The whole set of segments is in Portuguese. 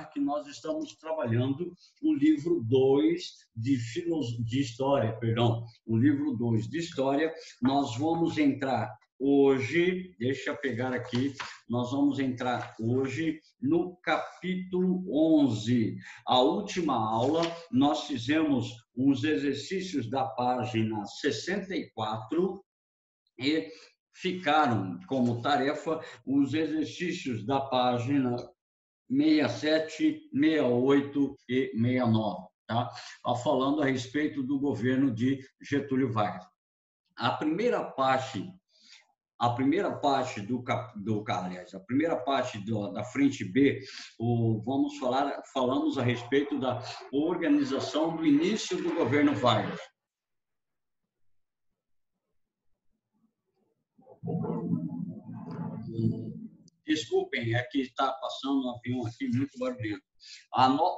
que nós estamos trabalhando o livro 2 de História, perdão, o livro 2 de História. Nós vamos entrar hoje, deixa eu pegar aqui, nós vamos entrar hoje no capítulo 11. A última aula, nós fizemos os exercícios da página 64 e ficaram como tarefa os exercícios da página 67, 68 e 69, tá? Falando a respeito do governo de Getúlio Vargas. A primeira parte da frente B, falamos a respeito da organização do início do governo Vargas. Desculpem, é que está passando um avião aqui muito barulhento.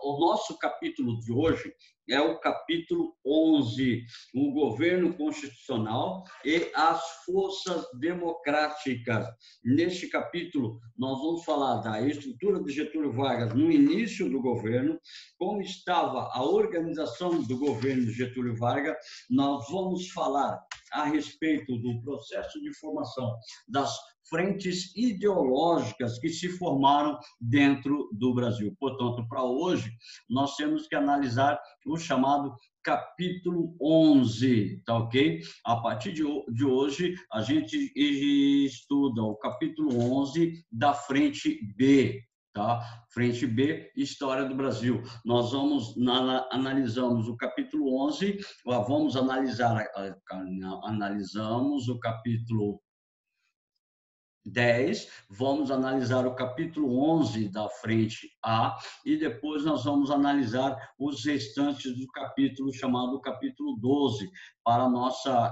O nosso capítulo de hoje é o capítulo 11, o governo constitucional e as forças democráticas. Neste capítulo, nós vamos falar da estrutura de Getúlio Vargas no início do governo, como estava a organização do governo de Getúlio Vargas. Nós vamos falar a respeito do processo de formação das frentes ideológicas que se formaram dentro do Brasil. Portanto, para hoje, nós temos que analisar o chamado capítulo 11, tá ok? A partir de hoje, a gente estuda o capítulo 11 da frente B, tá? Frente B, História do Brasil. Nós analisamos o capítulo 11, analisamos o capítulo 10, vamos analisar o capítulo 11 da frente A e depois nós vamos analisar os restantes do capítulo, chamado capítulo 12, para a nossa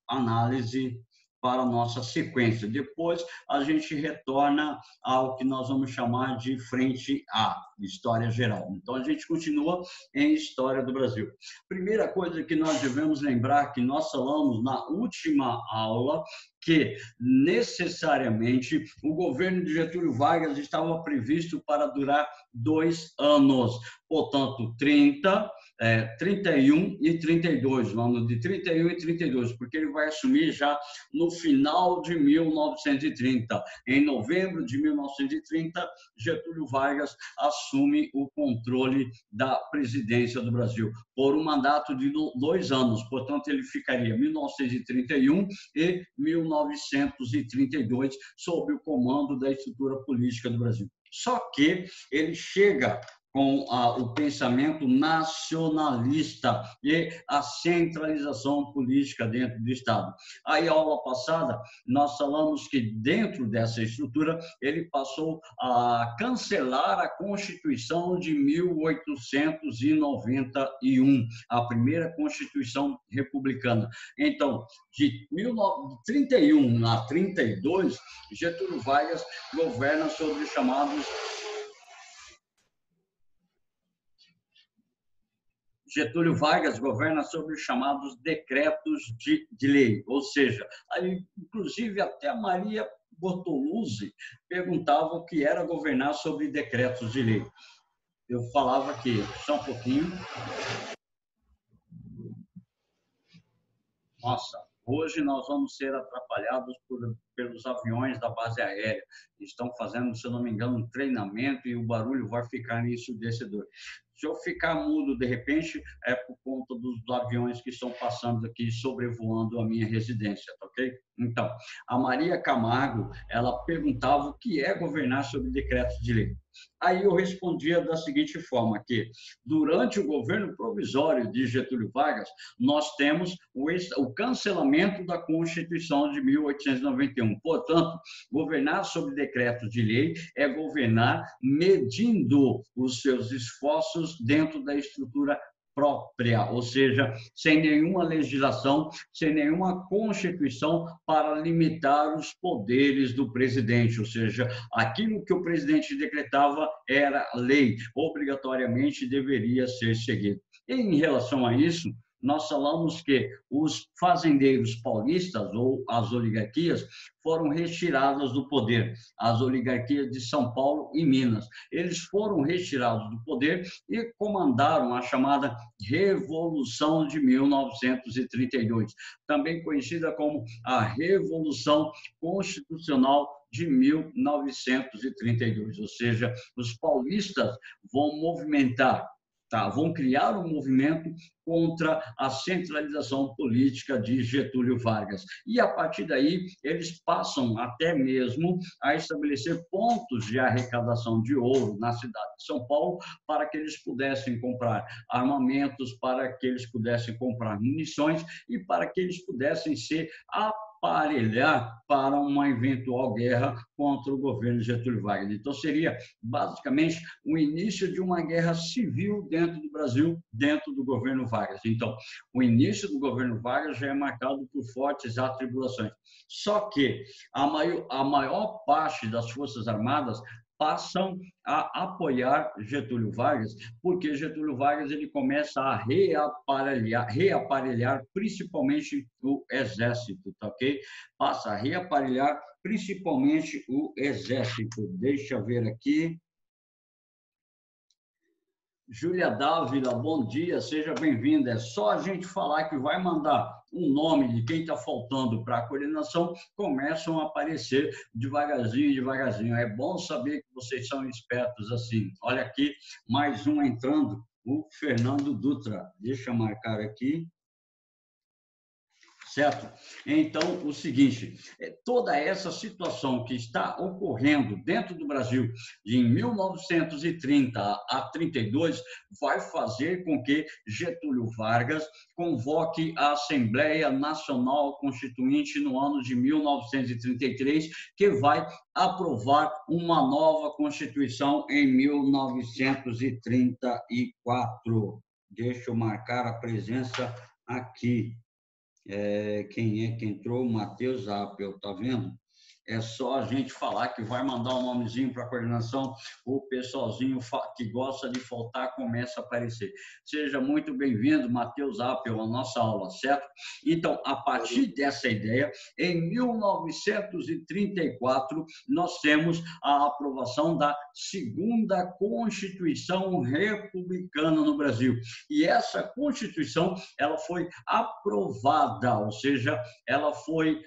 análise, para a nossa sequência. Depois a gente retorna ao que nós vamos chamar de frente A, História Geral. Então a gente continua em História do Brasil. Primeira coisa que nós devemos lembrar, que nós falamos na última aula, que necessariamente o governo de Getúlio Vargas estava previsto para durar 2 anos, portanto, 31 e 32, no ano de 31 e 32, porque ele vai assumir já no final de 1930. Em novembro de 1930, Getúlio Vargas assume o controle da presidência do Brasil por um mandato de 2 anos, portanto, ele ficaria 1931 e 1932 sob o comando da estrutura política do Brasil. Só que ele chega com o pensamento nacionalista e a centralização política dentro do Estado. Aí, a aula passada, nós falamos que dentro dessa estrutura, ele passou a cancelar a Constituição de 1891, a primeira Constituição republicana. Então, de 1931 a 32, Getúlio Vargas governa sobre os chamados decretos de lei, ou seja, aí, inclusive até a Maria Bortoluzzi perguntava o que era governar sobre decretos de lei. Eu falava aqui, só um pouquinho. Nossa, hoje nós vamos ser atrapalhados pelos aviões da base aérea. Estão fazendo, se eu não me engano, um treinamento e o barulho vai ficar ensurdecedor. Se eu ficar mudo, de repente, é por conta dos aviões que estão passando aqui, sobrevoando a minha residência, tá ok? Então, a Maria Camargo, ela perguntava o que é governar sobre decretos de lei. Aí eu respondia da seguinte forma, que durante o governo provisório de Getúlio Vargas, nós temos o cancelamento da Constituição de 1891. Portanto, governar sobre decretos de lei é governar medindo os seus esforços dentro da estrutura própria, ou seja, sem nenhuma legislação, sem nenhuma constituição para limitar os poderes do presidente, ou seja, aquilo que o presidente decretava era lei, obrigatoriamente deveria ser seguido. Em relação a isso, nós falamos que os fazendeiros paulistas, ou as oligarquias, foram retiradas do poder, as oligarquias de São Paulo e Minas. Eles foram retirados do poder e comandaram a chamada Revolução de 1932, também conhecida como a Revolução Constitucional de 1932, ou seja, os paulistas vão movimentar, vão criar um movimento contra a centralização política de Getúlio Vargas. E, a partir daí, eles passam até mesmo a estabelecer pontos de arrecadação de ouro na cidade de São Paulo para que eles pudessem comprar armamentos, para que eles pudessem comprar munições e para que eles pudessem ser aparelhar para uma eventual guerra contra o governo Getúlio Vargas. Então, seria basicamente o início de uma guerra civil dentro do Brasil, dentro do governo Vargas. Então, o início do governo Vargas já é marcado por fortes atribulações. Só que a maior parte das Forças Armadas passam a apoiar Getúlio Vargas, porque Getúlio Vargas ele começa a reaparelhar principalmente o exército, tá ok? Passa a reaparelhar principalmente o exército. Deixa eu ver aqui. Júlia Dávila, bom dia, seja bem-vinda. É só a gente falar que vai mandar um nome de quem está faltando para a coordenação, começam a aparecer devagarzinho, devagarzinho. É bom saber que vocês são espertos assim. Olha aqui, mais um entrando, o Fernando Dutra. Deixa eu marcar aqui. Certo? Então, o seguinte, toda essa situação que está ocorrendo dentro do Brasil de 1930 a 32 vai fazer com que Getúlio Vargas convoque a Assembleia Nacional Constituinte no ano de 1933, que vai aprovar uma nova Constituição em 1934. Deixa eu marcar a presença aqui. Quem é que entrou? Matheus Apel, tá vendo? É só a gente falar que vai mandar um nomezinho para a coordenação, o pessoalzinho que gosta de faltar começa a aparecer. Seja muito bem-vindo, Matheus Apel, à nossa aula, certo? Então, a partir dessa ideia, em 1934, nós temos a aprovação da segunda Constituição Republicana no Brasil. E essa Constituição, ela foi aprovada, ou seja, ela foi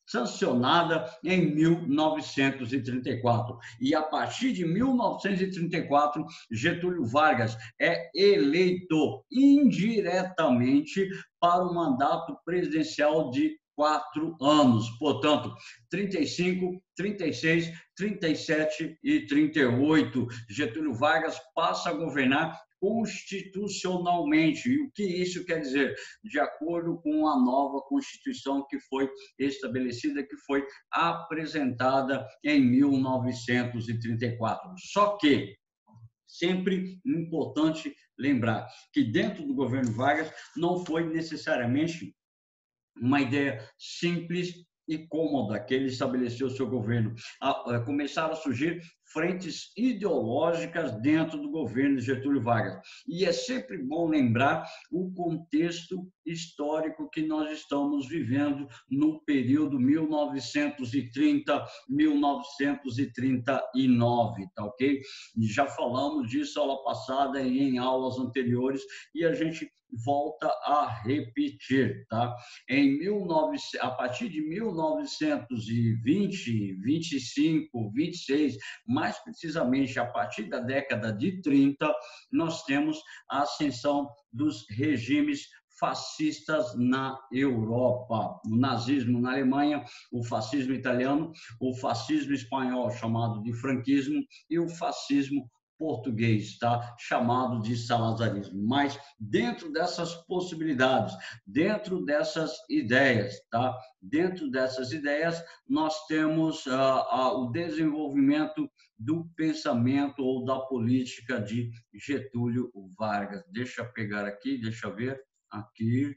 sancionada em 1934. E a partir de 1934, Getúlio Vargas é eleito indiretamente para o mandato presidencial de 4 anos, portanto, 35, 36, 37 e 38. Getúlio Vargas passa a governar constitucionalmente. E o que isso quer dizer? De acordo com a nova Constituição que foi estabelecida, que foi apresentada em 1934. Só que sempre importante lembrar que dentro do governo Vargas não foi necessariamente uma ideia simples e cômoda que ele estabeleceu o seu governo. Começaram a surgir frentes ideológicas dentro do governo de Getúlio Vargas. E é sempre bom lembrar o contexto histórico que nós estamos vivendo no período 1930-1939, tá ok? Já falamos disso aula passada e em aulas anteriores, e a gente volta a repetir, tá? A partir de 1920, 25, 26, mais precisamente a partir da década de 30, nós temos a ascensão dos regimes fascistas na Europa, o nazismo na Alemanha, o fascismo italiano, o fascismo espanhol, chamado de franquismo, e o fascismo português, tá? Chamado de salazarismo. Mas dentro dessas possibilidades, dentro dessas ideias, tá? Dentro dessas ideias, nós temos o desenvolvimento do pensamento ou da política de Getúlio Vargas. Deixa eu pegar aqui, deixa eu ver, aqui.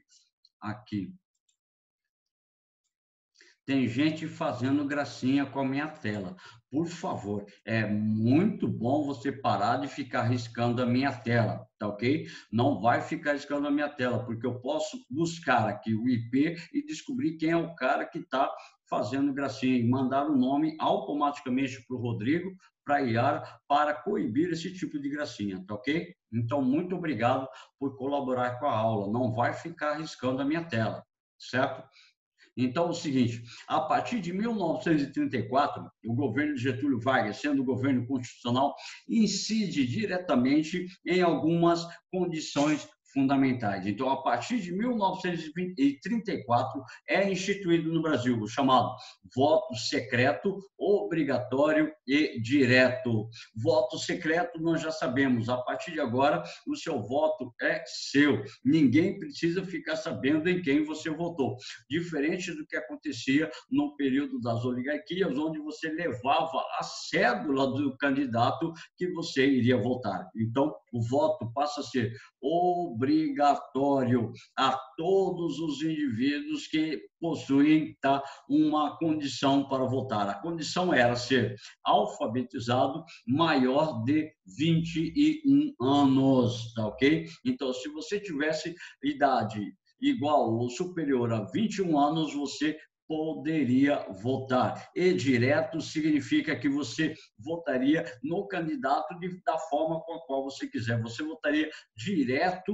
Tem gente fazendo gracinha com a minha tela. Por favor, é muito bom você parar de ficar riscando a minha tela, tá ok? Não vai ficar riscando a minha tela, porque eu posso buscar aqui o IP e descobrir quem é o cara que está fazendo gracinha e mandar o nome automaticamente para o Rodrigo, para a Iara, para coibir esse tipo de gracinha, tá ok? Então, muito obrigado por colaborar com a aula. Não vai ficar riscando a minha tela, certo? Então, é o seguinte, a partir de 1934, o governo de Getúlio Vargas, sendo o governo constitucional, incide diretamente em algumas condições fundamentais. Então, a partir de 1934, é instituído no Brasil o chamado voto secreto, obrigatório e direto. Voto secreto, nós já sabemos, a partir de agora, o seu voto é seu. Ninguém precisa ficar sabendo em quem você votou, diferente do que acontecia no período das oligarquias, onde você levava a cédula do candidato que você iria votar. Então, o voto passa a ser obrigatório a todos os indivíduos que possuem, tá, uma condição para votar. A condição era ser alfabetizado maior de 21 anos, tá ok? Então, se você tivesse idade igual ou superior a 21 anos, você poderia votar. E direto significa que você votaria no candidato da forma com a qual você quiser. Você votaria direto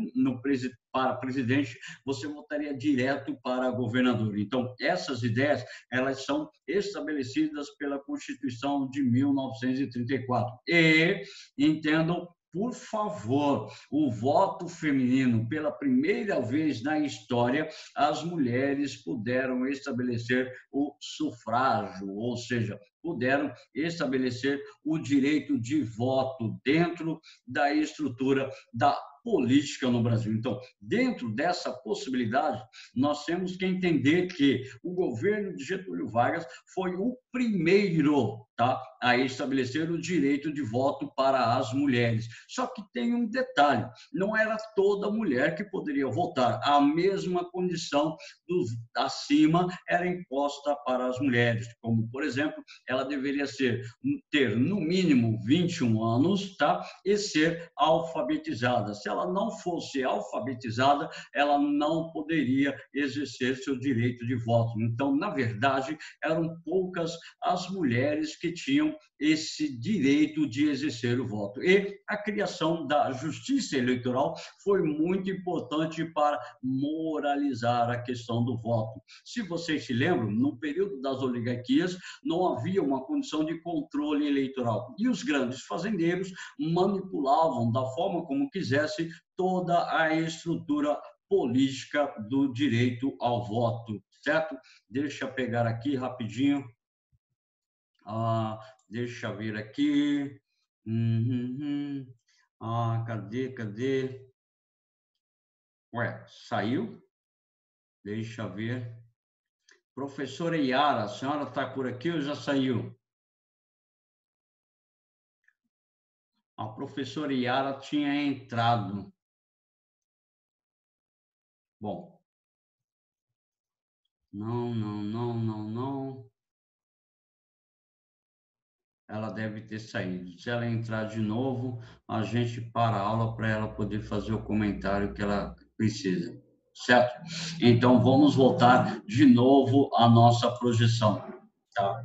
para presidente, você votaria direto para governador. Então, essas ideias, elas são estabelecidas pela Constituição de 1934. E entendam, por favor, o voto feminino, pela primeira vez na história, as mulheres puderam estabelecer o sufrágio, ou seja, puderam estabelecer o direito de voto dentro da estrutura da política no Brasil. Então, dentro dessa possibilidade, nós temos que entender que o governo de Getúlio Vargas foi o primeiro, tá, a estabelecer o direito de voto para as mulheres. Só que tem um detalhe, não era toda mulher que poderia votar. A mesma condição acima era imposta para as mulheres, como, por exemplo, ela deveria ter no mínimo 21 anos, tá? E ser alfabetizada. Se ela não fosse alfabetizada, ela não poderia exercer seu direito de voto. Então, na verdade, eram poucas as mulheres que tinham esse direito de exercer o voto. E a criação da justiça eleitoral foi muito importante para moralizar a questão do voto. Se vocês se lembram, no período das oligarquias, não havia uma condição de controle eleitoral. E os grandes fazendeiros manipulavam da forma como quisessem toda a estrutura política do direito ao voto, certo? Deixa eu pegar aqui rapidinho. Deixa eu ver aqui. Cadê? Ué, saiu? Deixa eu ver. Professora Iara, a senhora está por aqui ou já saiu? A professora Iara tinha entrado. Bom. Não. Ela deve ter saído. Se ela entrar de novo, a gente para a aula para ela poder fazer o comentário que ela precisa. Certo? Então, vamos voltar de novo à nossa projeção. Tá?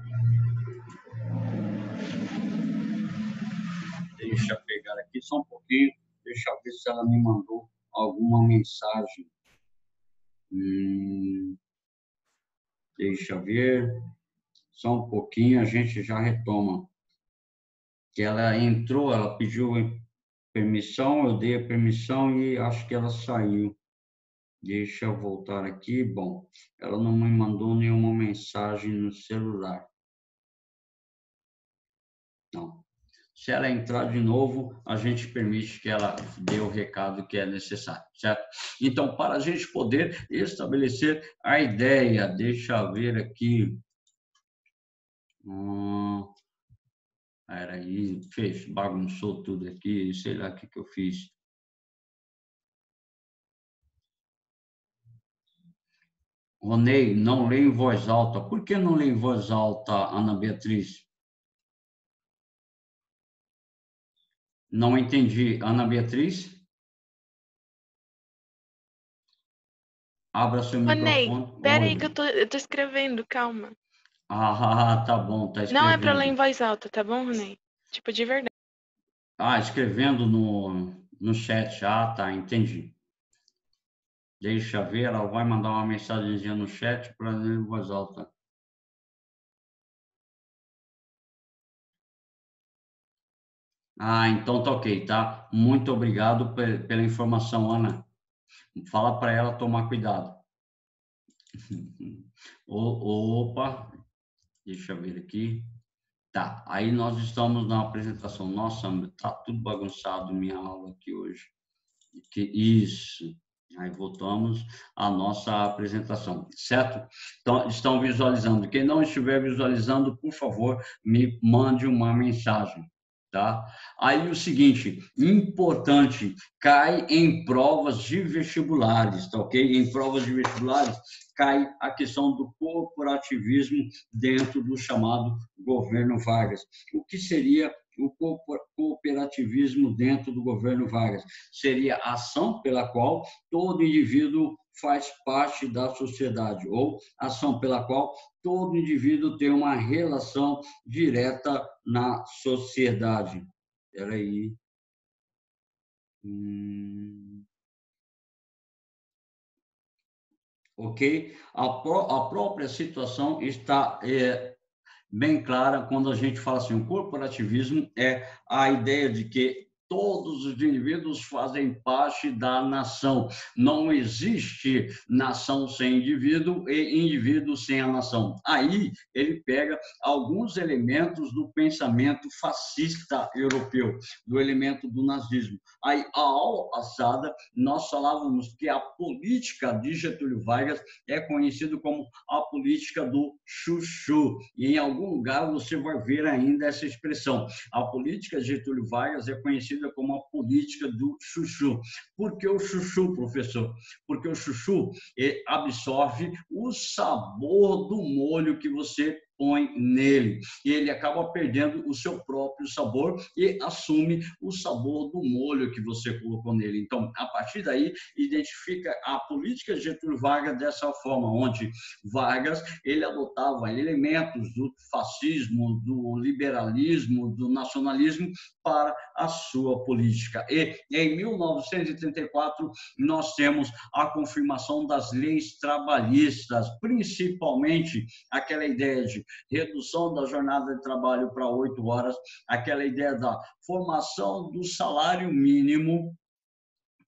Deixa eu pegar aqui só um pouquinho. Deixa eu ver se ela me mandou alguma mensagem. Deixa eu ver. Só um pouquinho, a gente já retoma. Que ela entrou, ela pediu permissão, eu dei a permissão e acho que ela saiu. Deixa eu voltar aqui. Bom, ela não me mandou nenhuma mensagem no celular. Não. Se ela entrar de novo, a gente permite que ela dê o recado que é necessário, certo? Então, para a gente poder estabelecer a ideia, deixa eu ver aqui. Aí, bagunçou tudo aqui, sei lá o que eu fiz. Ronei, não lê em voz alta. Por que não lê em voz alta, Ana Beatriz? Não entendi. Ana Beatriz? Abra seu Ô, Ney, microfone. pera aí que Oi. eu tô escrevendo, calma. Ah, tá bom, tá Não é pra ler em escrevendo. voz alta, tá bom, Ney? Tipo, de verdade. Ah, escrevendo no chat. Ah, tá, entendi. Deixa ver, ela vai mandar uma mensagenzinha no chat para ler em voz alta. Ah, então tá ok, tá? Muito obrigado pela informação, Ana. Fala para ela tomar cuidado. Opa, deixa eu ver aqui. Tá, aí nós estamos na apresentação. Nossa, tá tudo bagunçado minha aula aqui hoje. Isso. Aí voltamos à nossa apresentação, certo? Então, estão visualizando. Quem não estiver visualizando, por favor, me mande uma mensagem, tá? Aí o seguinte, importante, cai em provas de vestibulares, tá ok? Em provas de vestibulares, cai a questão do corporativismo dentro do chamado governo Vargas. O que seria o cooperativismo dentro do governo Vargas? Seria a ação pela qual todo indivíduo faz parte da sociedade, ou ação pela qual todo indivíduo tem uma relação direta na sociedade. Espera aí. Ok? A própria situação está bem clara quando a gente fala assim, o corporativismo é a ideia de que todos os indivíduos fazem parte da nação. Não existe nação sem indivíduo e indivíduo sem a nação. Aí ele pega alguns elementos do pensamento fascista europeu, do elemento do nazismo. Aí, a aula passada, nós falávamos que a política de Getúlio Vargas é conhecida como a política do chuchu. E em algum lugar você vai ver ainda essa expressão. A política de Getúlio Vargas é conhecida como a política do chuchu. Por que o chuchu, professor? Porque o chuchu absorve o sabor do molho que você põe nele. E ele acaba perdendo o seu próprio sabor e assume o sabor do molho que você colocou nele. Então, a partir daí, identifica a política de Getúlio Vargas dessa forma, onde Vargas ele adotava elementos do fascismo, do liberalismo, do nacionalismo para a sua política. E em 1934 nós temos a confirmação das leis trabalhistas, principalmente aquela ideia de redução da jornada de trabalho para 8 horas, aquela ideia da formação do salário mínimo,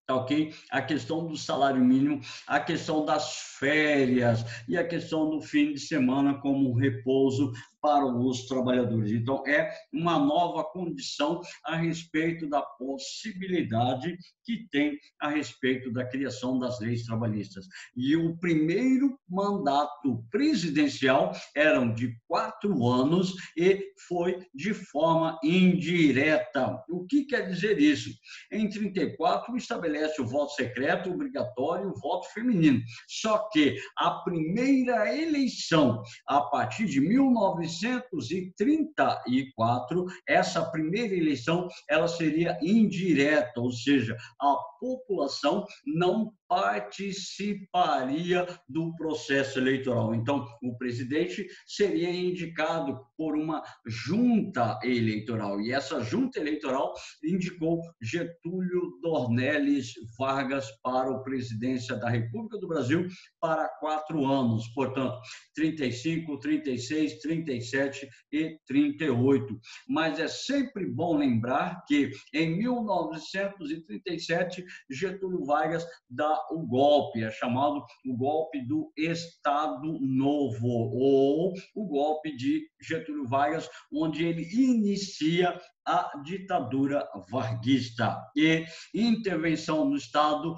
tá ok? A questão do salário mínimo, a questão das férias e a questão do fim de semana como repouso para os trabalhadores. Então, é uma nova condição a respeito da possibilidade que tem a respeito da criação das leis trabalhistas. E o primeiro mandato presidencial eram de 4 anos e foi de forma indireta. O que quer dizer isso? Em 34, estabelece o voto secreto obrigatório e o voto feminino. Só que a primeira eleição, a partir de 1934, essa primeira eleição ela seria indireta, ou seja, a população não participaria do processo eleitoral. Então, o presidente seria indicado por uma junta eleitoral, e essa junta eleitoral indicou Getúlio Dornelles Vargas para a presidência da República do Brasil para 4 anos, portanto, 35, 36, 37 e 38. Mas é sempre bom lembrar que em 1937 Getúlio Vargas dá o golpe, é chamado o golpe do Estado Novo, ou o golpe de Getúlio Vargas, onde ele inicia a ditadura varguista e intervenção do Estado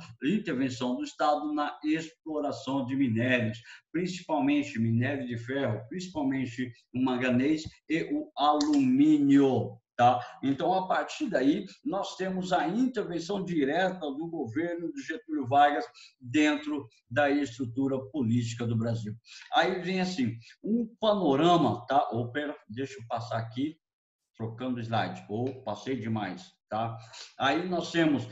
na exploração de minérios, principalmente minério de ferro, principalmente o manganês e o alumínio. Tá? Então, a partir daí, nós temos a intervenção direta do governo de Getúlio Vargas dentro da estrutura política do Brasil. Aí vem assim, um panorama, tá? Opera, deixa eu passar aqui, trocando slide. Passei demais, tá? Aí nós temos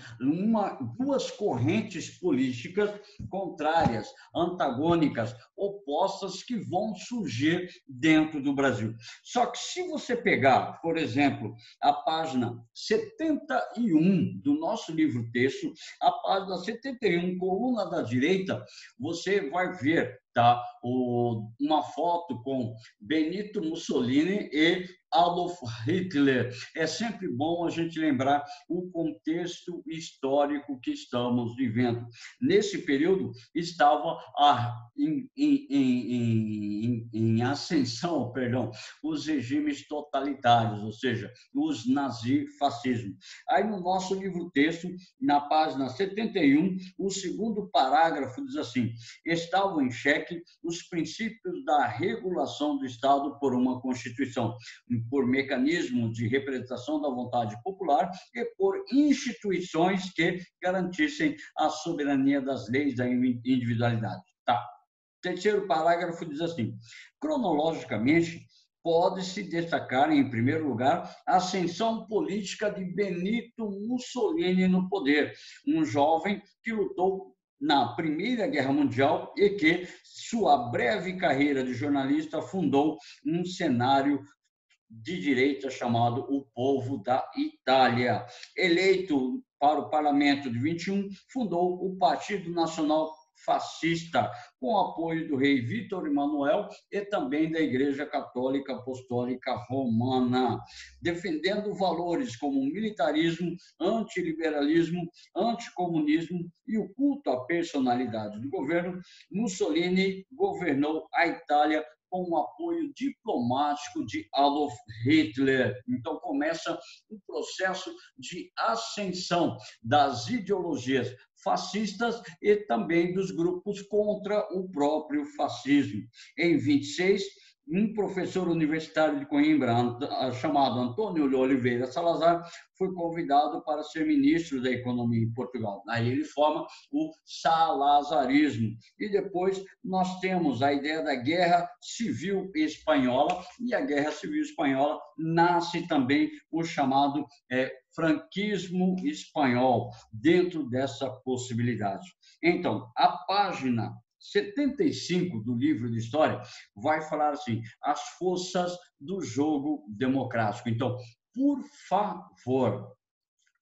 duas correntes políticas contrárias, antagônicas, opostas que vão surgir dentro do Brasil. Só que se você pegar, por exemplo, a página 71 do nosso livro-texto, a página 71, coluna da direita, você vai ver, tá? Uma foto com Benito Mussolini e Adolf Hitler. É sempre bom a gente lembrar o contexto histórico que estamos vivendo. Nesse período, estava em ascensão, os regimes totalitários, ou seja, os nazifascismos. Aí, no nosso livro-texto, na página 71, o segundo parágrafo diz assim: estavam em xeque os princípios da regulação do Estado por uma Constituição, por mecanismos de representação da vontade popular e por instituições que garantissem a soberania das leis da individualidade. Tá. Terceiro parágrafo diz assim: cronologicamente, pode-se destacar, em primeiro lugar, a ascensão política de Benito Mussolini no poder, um jovem que lutou na Primeira Guerra Mundial e que sua breve carreira de jornalista fundou um cenário de direita chamado O Povo da Itália. Eleito para o Parlamento de 21, fundou o Partido Nacional Fascista, com apoio do rei Vítor Emanuel e também da Igreja Católica Apostólica Romana, defendendo valores como o militarismo, antiliberalismo, anticomunismo e o culto à personalidade do governo. Mussolini governou a Itália com o apoio diplomático de Adolf Hitler. Então, começa o processo de ascensão das ideologias fascistas e também dos grupos contra o próprio fascismo. Em 26, um professor universitário de Coimbra, chamado Antônio de Oliveira Salazar, foi convidado para ser ministro da Economia em Portugal. Aí ele forma o salazarismo. E depois nós temos a ideia da Guerra Civil Espanhola, e a Guerra Civil Espanhola nasce também o chamado franquismo espanhol, dentro dessa possibilidade. Então, a página 75 do livro de história vai falar assim: as forças do jogo democrático. Então, por favor,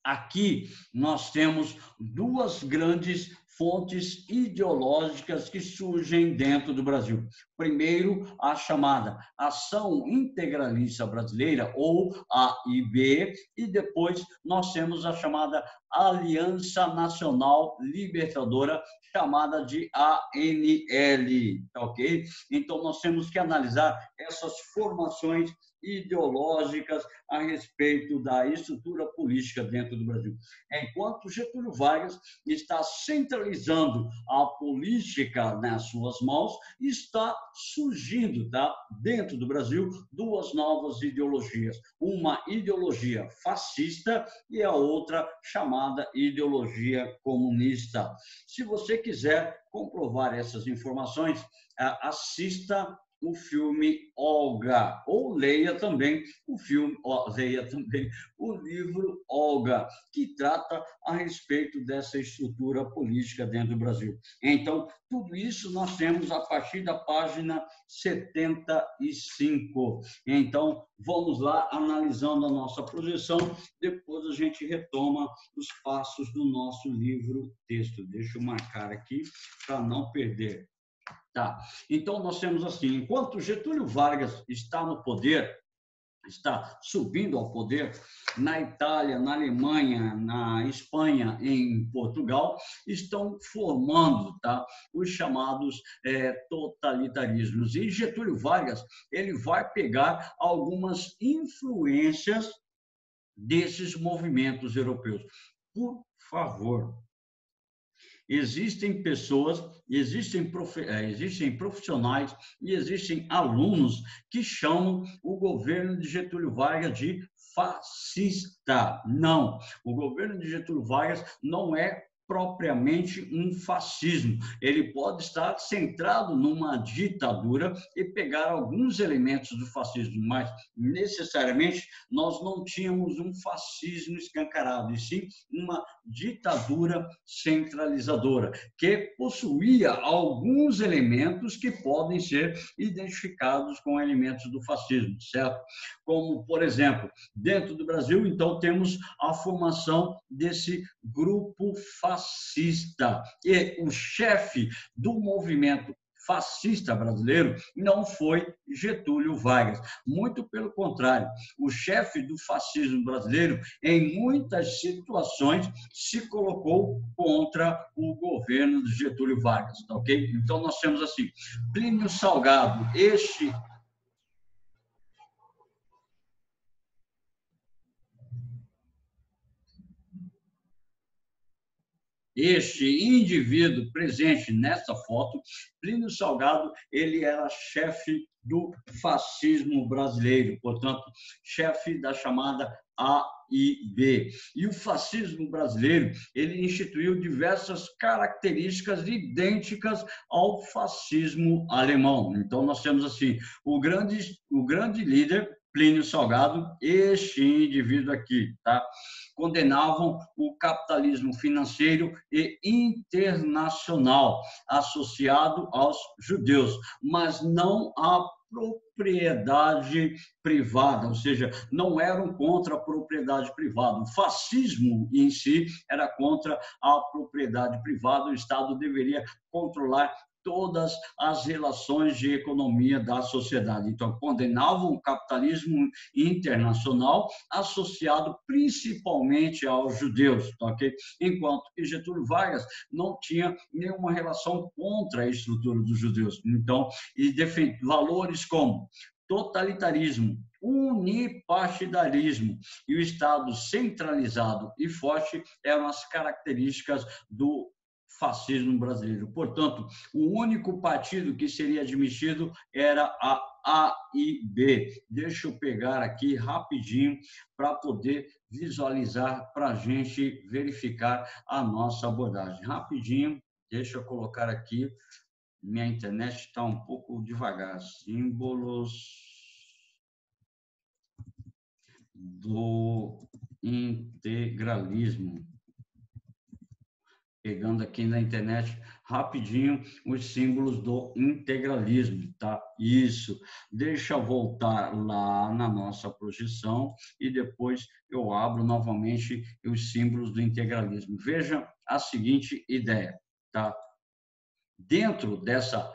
aqui nós temos duas grandes fontes ideológicas que surgem dentro do Brasil. Primeiro, a chamada Ação Integralista Brasileira, ou AIB, e depois nós temos a chamada Aliança Nacional Libertadora, chamada de ANL, ok? Então, nós temos que analisar essas formações ideológicas a respeito da estrutura política dentro do Brasil. Enquanto Getúlio Vargas está centralizando a política nas suas mãos, está surgindo, tá, dentro do Brasil, duas novas ideologias. Uma ideologia fascista e a outra chamada ideologia comunista. Se você quiser comprovar essas informações, assista o filme Olga, ou leia também o livro Olga, que trata a respeito dessa estrutura política dentro do Brasil. Então, tudo isso nós temos a partir da página 75. Então, vamos lá, analisando a nossa projeção, depois a gente retoma os passos do nosso livro-texto. Deixa eu marcar aqui para não perder. Tá. Então, nós temos assim: enquanto Getúlio Vargas está no poder, está subindo ao poder, na Itália, na Alemanha, na Espanha, em Portugal, estão formando, tá, os chamados totalitarismos. E Getúlio Vargas, ele vai pegar algumas influências desses movimentos europeus. Por favor. Existem pessoas, existem profissionais e existem alunos que chamam o governo de Getúlio Vargas de fascista. Não, o governo de Getúlio Vargas não é propriamente um fascismo. Ele pode estar centrado numa ditadura e pegar alguns elementos do fascismo, mas necessariamente nós não tínhamos um fascismo escancarado, e sim uma ditadura centralizadora, que possuía alguns elementos que podem ser identificados com elementos do fascismo, certo? Como, por exemplo, dentro do Brasil, então, temos a formação desse grupo fascista. E o chefe do movimento fascista brasileiro não foi Getúlio Vargas. Muito pelo contrário, o chefe do fascismo brasileiro, em muitas situações, se colocou contra o governo de Getúlio Vargas, tá ok? Então, nós temos assim, Plínio Salgado, este indivíduo presente nessa foto, Plínio Salgado, ele era chefe do fascismo brasileiro, portanto, chefe da chamada AIB. E o fascismo brasileiro, ele instituiu diversas características idênticas ao fascismo alemão. Então, nós temos assim, o grande líder, Plínio Salgado, este indivíduo aqui, tá? Condenavam o capitalismo financeiro e internacional associado aos judeus, mas não a propriedade privada, ou seja, não eram contra a propriedade privada. O fascismo em si era contra a propriedade privada, o Estado deveria controlar todas as relações de economia da sociedade. Então, condenavam o capitalismo internacional associado principalmente aos judeus, ok? Enquanto que Getúlio Vargas não tinha nenhuma relação contra a estrutura dos judeus. Então, e defende valores como totalitarismo, unipartidarismo e o Estado centralizado e forte eram as características do fascismo brasileiro. Portanto, o único partido que seria admitido era a AIB. Deixa eu pegar aqui rapidinho para poder visualizar, para a gente verificar a nossa abordagem. Rapidinho, deixa eu colocar aqui. Minha internet está um pouco devagar. Símbolos do integralismo. Pegando aqui na internet rapidinho os símbolos do integralismo, tá? Isso. Deixa eu voltar lá na nossa projeção e depois eu abro novamente os símbolos do integralismo. Veja a seguinte ideia, tá? Dentro dessa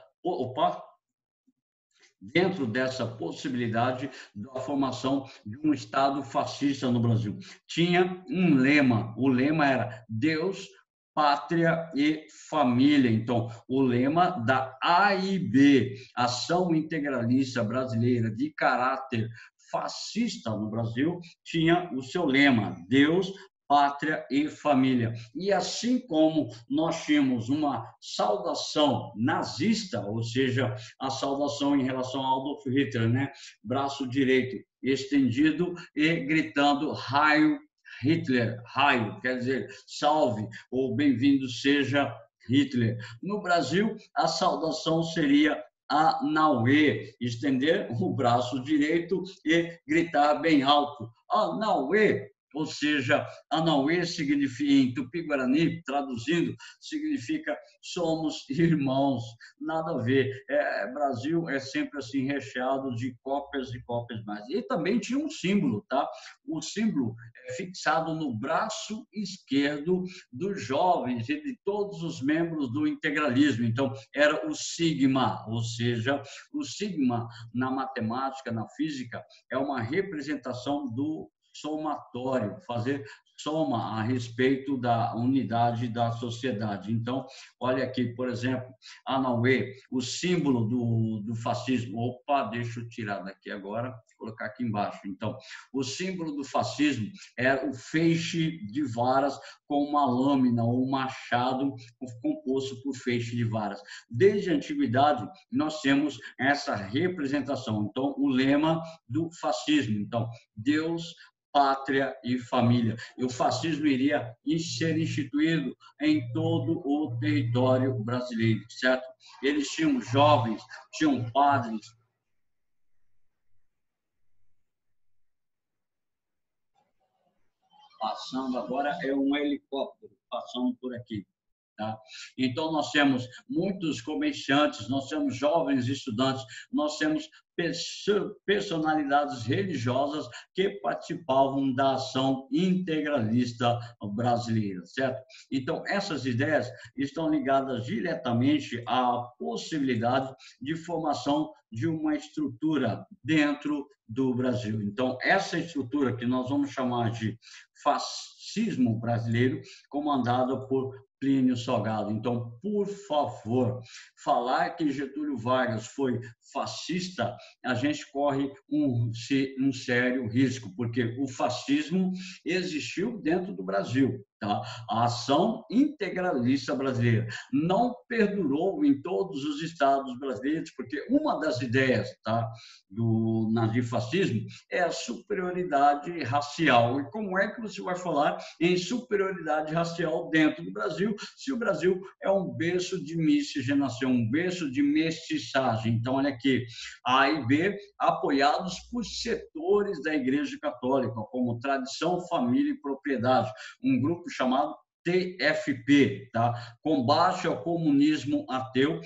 possibilidade da formação de um Estado fascista no Brasil, tinha um lema. O lema era Deus, Pátria e Família. Então, o lema da AIB, Ação Integralista Brasileira de caráter fascista no Brasil, tinha o seu lema: Deus, Pátria e Família. E assim como nós tínhamos uma saudação nazista, ou seja, a saudação em relação a Adolf Hitler, né? Braço direito estendido e gritando Heil Hitler, raio, quer dizer, salve ou bem-vindo seja Hitler. No Brasil, a saudação seria Anauê, estender o braço direito e gritar bem alto, Anauê, ou seja, Anauê significa, em Tupi-Guarani, traduzindo, significa somos irmãos, nada a ver. Brasil é sempre assim, recheado de cópias e cópias mais. E também tinha um símbolo, tá? O símbolo é fixado no braço esquerdo dos jovens e de todos os membros do integralismo. Então, era o sigma, ou seja, o sigma na matemática, na física, é uma representação do somatório, fazer soma a respeito da unidade da sociedade. Então, olha aqui, por exemplo, Anauê, o símbolo do fascismo. Opa, deixa eu tirar daqui agora, colocar aqui embaixo. Então, o símbolo do fascismo é o feixe de varas com uma lâmina ou um machado composto por feixe de varas. Desde a antiguidade, nós temos essa representação. Então, o lema do fascismo. Então, Deus, pátria e família. E o fascismo iria ser instituído em todo o território brasileiro, certo? Eles tinham jovens, tinham padres. Passando agora é um helicóptero passando por aqui. Tá? Então, nós temos muitos comerciantes, nós temos jovens estudantes, nós temos personalidades religiosas que participavam da ação integralista brasileira, certo? Então, essas ideias estão ligadas diretamente à possibilidade de formação de uma estrutura dentro do Brasil. Então, essa estrutura que nós vamos chamar de fascismo brasileiro, comandada por Plínio Salgado. Então, por favor, falar que Getúlio Vargas foi fascista, a gente corre um sério risco, porque o fascismo existiu dentro do Brasil. Tá? A ação integralista brasileira não perdurou em todos os estados brasileiros, porque uma das ideias, tá, do nazifascismo é a superioridade racial. E como é que você vai falar em superioridade racial dentro do Brasil, se o Brasil é um berço de miscigenação, um berço de mestiçagem? Então, olha aqui, A e B, apoiados por setores da Igreja Católica, como Tradição, Família e Propriedade, um grupo chamado TFP, tá? Combate ao comunismo ateu,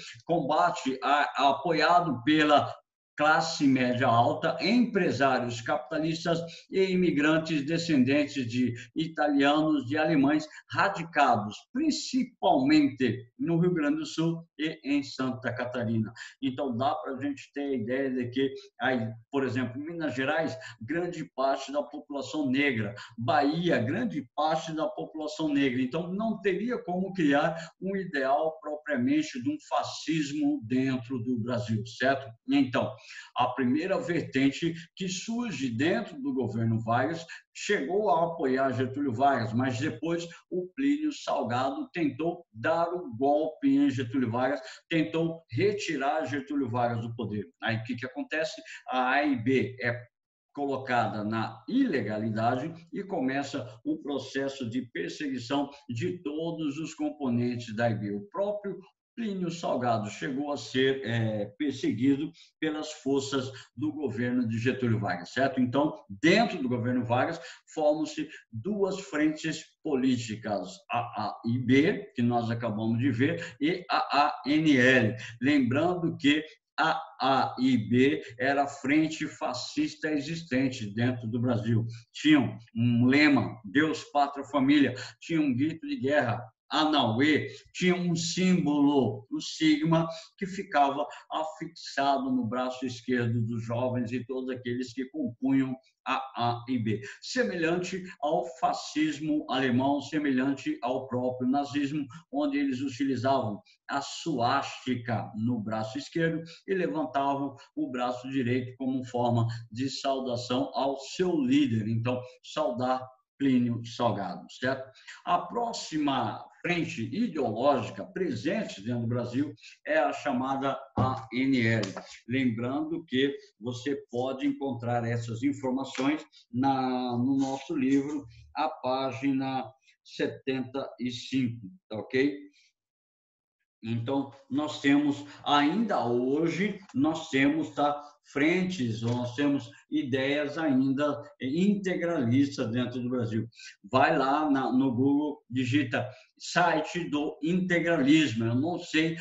apoiado pela classe média alta, empresários capitalistas e imigrantes descendentes de italianos, de alemães, radicados principalmente no Rio Grande do Sul e em Santa Catarina. Então, dá para a gente ter a ideia de que, aí, por exemplo, em Minas Gerais, grande parte da população negra, Bahia, grande parte da população negra. Então, não teria como criar um ideal propriamente de um fascismo dentro do Brasil, certo? Então, a primeira vertente que surge dentro do governo Vargas chegou a apoiar Getúlio Vargas, mas depois o Plínio Salgado tentou dar o golpe em Getúlio Vargas, tentou retirar Getúlio Vargas do poder. Aí o que acontece? A e B é colocada na ilegalidade e começa o processo de perseguição de todos os componentes da AIB. O próprio Plínio Salgado chegou a ser perseguido pelas forças do governo de Getúlio Vargas, certo? Então, dentro do governo Vargas, formam-se duas frentes políticas, a AIB, que nós acabamos de ver, e a ANL. Lembrando que a AIB era a frente fascista existente dentro do Brasil. Tinham um lema, Deus, Pátria, Família, tinha um grito de guerra, Anauê, tinha um símbolo, o sigma, que ficava afixado no braço esquerdo dos jovens e todos aqueles que compunham a AIB. Semelhante ao fascismo alemão, semelhante ao próprio nazismo, onde eles utilizavam a suástica no braço esquerdo e levantavam o braço direito como forma de saudação ao seu líder. Então, saudar Plínio Salgado, certo? A próxima frente ideológica presente dentro do Brasil é a chamada ANL. Lembrando que você pode encontrar essas informações no nosso livro, a página 75, tá ok? Então, nós temos, ainda hoje, nós temos frentes, nós temos ideias ainda integralistas dentro do Brasil. Vai lá no Google, digita site do integralismo. Eu não sei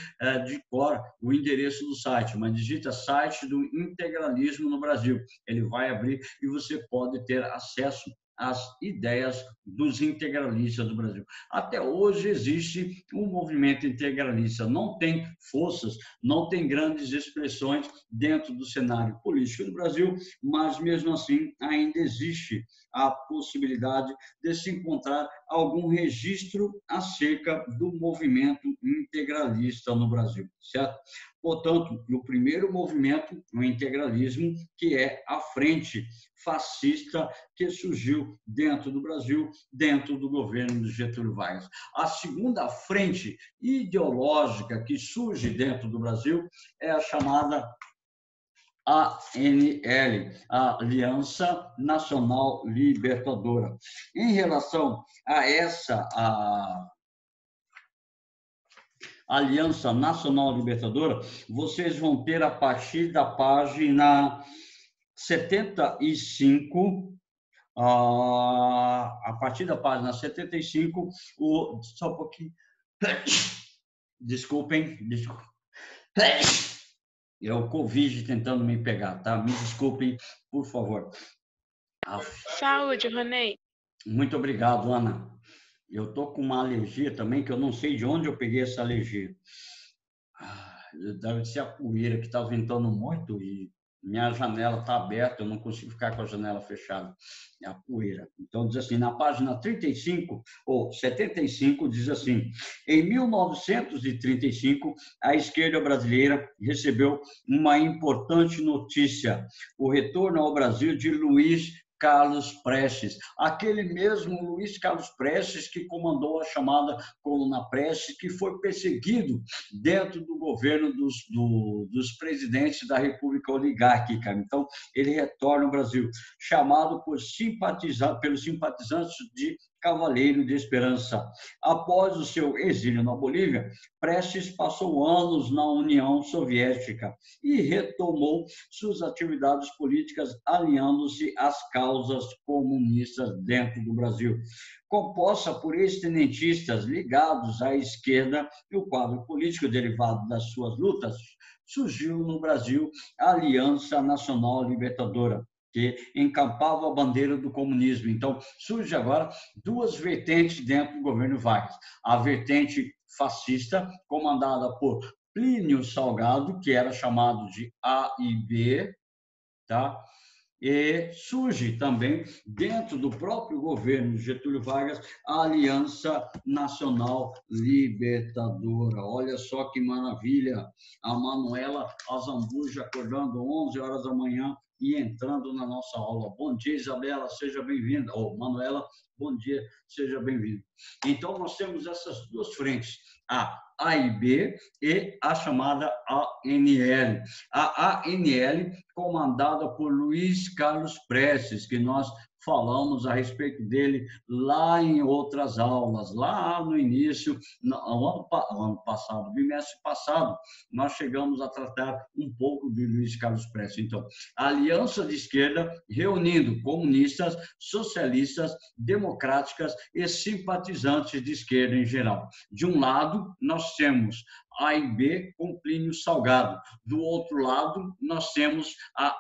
de cor o endereço do site, mas digita site do integralismo no Brasil. Ele vai abrir e você pode ter acesso as ideias dos integralistas do Brasil. Até hoje existe um movimento integralista, não tem forças, não tem grandes expressões dentro do cenário político do Brasil, mas mesmo assim ainda existe a possibilidade de se encontrar algum registro acerca do movimento integralista no Brasil, certo? Portanto, o primeiro movimento, o integralismo, que é a frente fascista que surgiu dentro do Brasil, dentro do governo de Getúlio Vargas. A segunda frente ideológica que surge dentro do Brasil é a chamada ANL, a Aliança Nacional Libertadora. Em relação a essa Aliança Nacional Libertadora, vocês vão ter a partir da página 75, a partir da página 75, só um pouquinho. Desculpem. É o Covid tentando me pegar, tá? Me desculpem, por favor. Saúde, Ronei. Muito obrigado, Ana. Eu tô com uma alergia também, que eu não sei de onde eu peguei essa alergia. Deve ser a poeira que está ventando muito e minha janela está aberta, eu não consigo ficar com a janela fechada. É a poeira. Então, diz assim, na página 35, ou 75, diz assim: em 1935, a esquerda brasileira recebeu uma importante notícia, o retorno ao Brasil de Luiz Carlos Prestes, aquele mesmo Luiz Carlos Prestes que comandou a chamada Coluna Prestes, que foi perseguido dentro do governo dos presidentes da República Oligárquica. Então, ele retorna ao Brasil, chamado pelos simpatizantes de Cavaleiro de Esperança. Após o seu exílio na Bolívia, Prestes passou anos na União Soviética e retomou suas atividades políticas alinhando-se às causas comunistas dentro do Brasil. Composta por ex-tenentistas ligados à esquerda, e o quadro político derivado das suas lutas, surgiu no Brasil a Aliança Nacional Libertadora, que encampava a bandeira do comunismo. Então, surge agora duas vertentes dentro do governo Vargas. A vertente fascista, comandada por Plínio Salgado, que era chamado de AIB, tá? E surge também, dentro do próprio governo de Getúlio Vargas, a Aliança Nacional Libertadora. Olha só que maravilha! A Manuela Azambuja acordando 11 horas da manhã e entrando na nossa aula. Bom dia, Isabela, seja bem-vinda. Manuela, bom dia, seja bem-vinda. Então, nós temos essas duas frentes, a AIB e a chamada ANL. A ANL, comandada por Luiz Carlos Prestes, que nós falamos a respeito dele lá em outras aulas, lá no início, no ano passado, bimestre passado, nós chegamos a tratar um pouco de Luiz Carlos Prestes. Então, a aliança de esquerda reunindo comunistas, socialistas, democráticas e simpatizantes de esquerda em geral. De um lado, nós temos A e B com Plínio Salgado. Do outro lado, nós temos a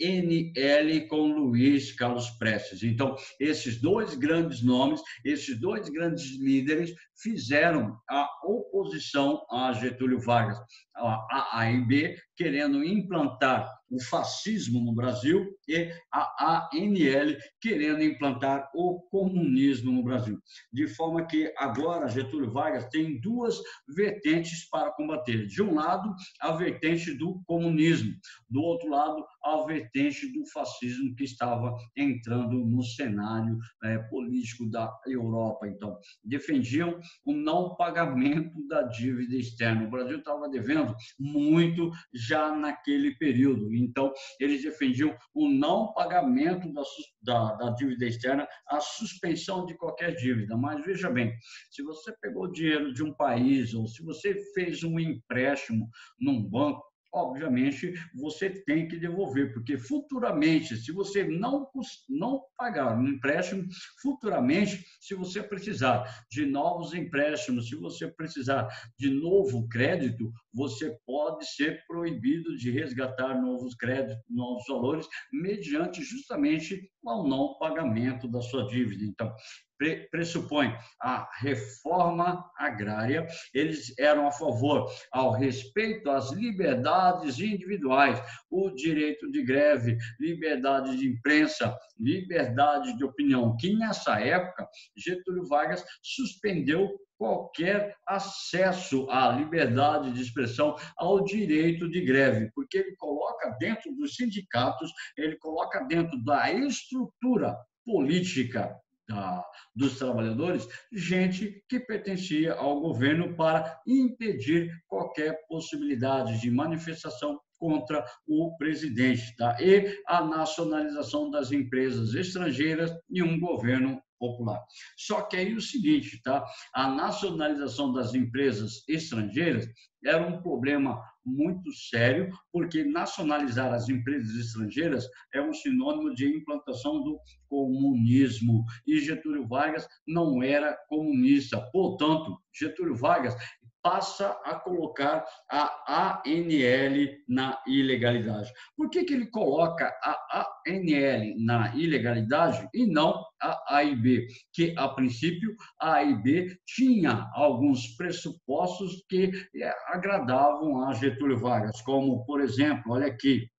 ANL com Luiz Carlos Prestes. Então, esses dois grandes nomes, esses dois grandes líderes fizeram a oposição a Getúlio Vargas. A ANB querendo implantar o fascismo no Brasil e a ANL querendo implantar o comunismo no Brasil. De forma que agora Getúlio Vargas tem duas vertentes para combater. De um lado, a vertente do comunismo, do outro lado, a vertente do fascismo que estava entrando no cenário político da Europa. Então, defendiam o não pagamento da dívida externa. O Brasil estava devendo muito já naquele período. Então, eles defendiam o não pagamento da dívida externa, a suspensão de qualquer dívida. Mas, veja bem, se você pegou dinheiro de um país ou se você fez um empréstimo num banco, obviamente, você tem que devolver, porque futuramente, se você não pagar um empréstimo, futuramente, se você precisar de novos empréstimos, se você precisar de novo crédito, você pode ser proibido de resgatar novos créditos, novos valores, mediante justamente ao não pagamento da sua dívida. Então, pressupõe a reforma agrária, eles eram a favor ao respeito às liberdades individuais, o direito de greve, liberdade de imprensa, liberdade de opinião, que nessa época Getúlio Vargas suspendeu qualquer acesso à liberdade de expressão, ao direito de greve, porque ele coloca dentro dos sindicatos, ele coloca dentro da estrutura política dos trabalhadores, gente que pertencia ao governo para impedir qualquer possibilidade de manifestação contra o presidente, tá? E a nacionalização das empresas estrangeiras e um governo popular. Só que aí o seguinte, tá? A nacionalização das empresas estrangeiras era um problema muito sério, porque nacionalizar as empresas estrangeiras é um sinônimo de implantação do comunismo, e Getúlio Vargas não era comunista. Portanto, Getúlio Vargas passa a colocar a ANL na ilegalidade. Por que ele coloca a ANL na ilegalidade e não a AIB? Que, a princípio, a AIB tinha alguns pressupostos que agradavam a Getúlio Vargas, como, por exemplo, olha aqui,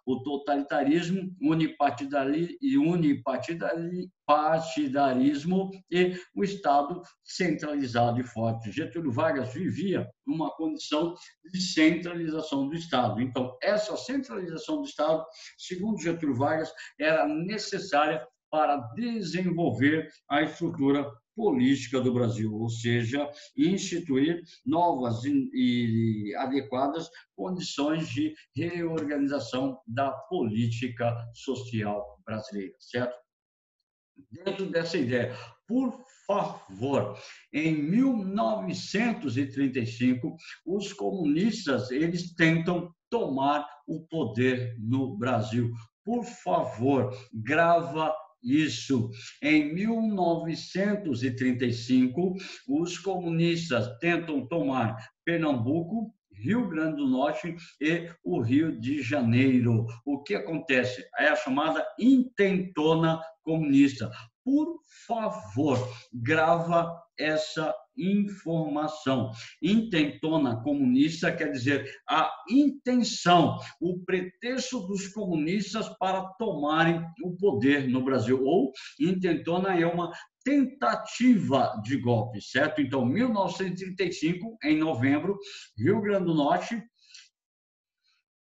o totalitarismo, unipartidarismo e o Estado centralizado e forte. Getúlio Vargas vivia numa condição de centralização do Estado. Então, essa centralização do Estado, segundo Getúlio Vargas, era necessária para desenvolver a estrutura política do Brasil, ou seja, instituir novas e adequadas condições de reorganização da política social brasileira, certo? Dentro dessa ideia, por favor, em 1935, os comunistas eles tentam tomar o poder no Brasil. Por favor, grava isso. Em 1935, os comunistas tentam tomar Pernambuco, Rio Grande do Norte e o Rio de Janeiro. O que acontece? É a chamada intentona comunista. Por favor, grava essa informação. Intentona comunista quer dizer a intenção, o pretexto dos comunistas para tomarem o poder no Brasil. Ou intentona é uma tentativa de golpe, certo? Então, 1935, em novembro, Rio Grande do Norte,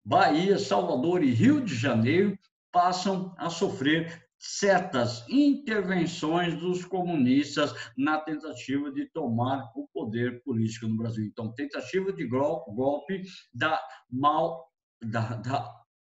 Bahia, Salvador e Rio de Janeiro passam a sofrer certas intervenções dos comunistas na tentativa de tomar o poder político no Brasil. Então, tentativa de golpe da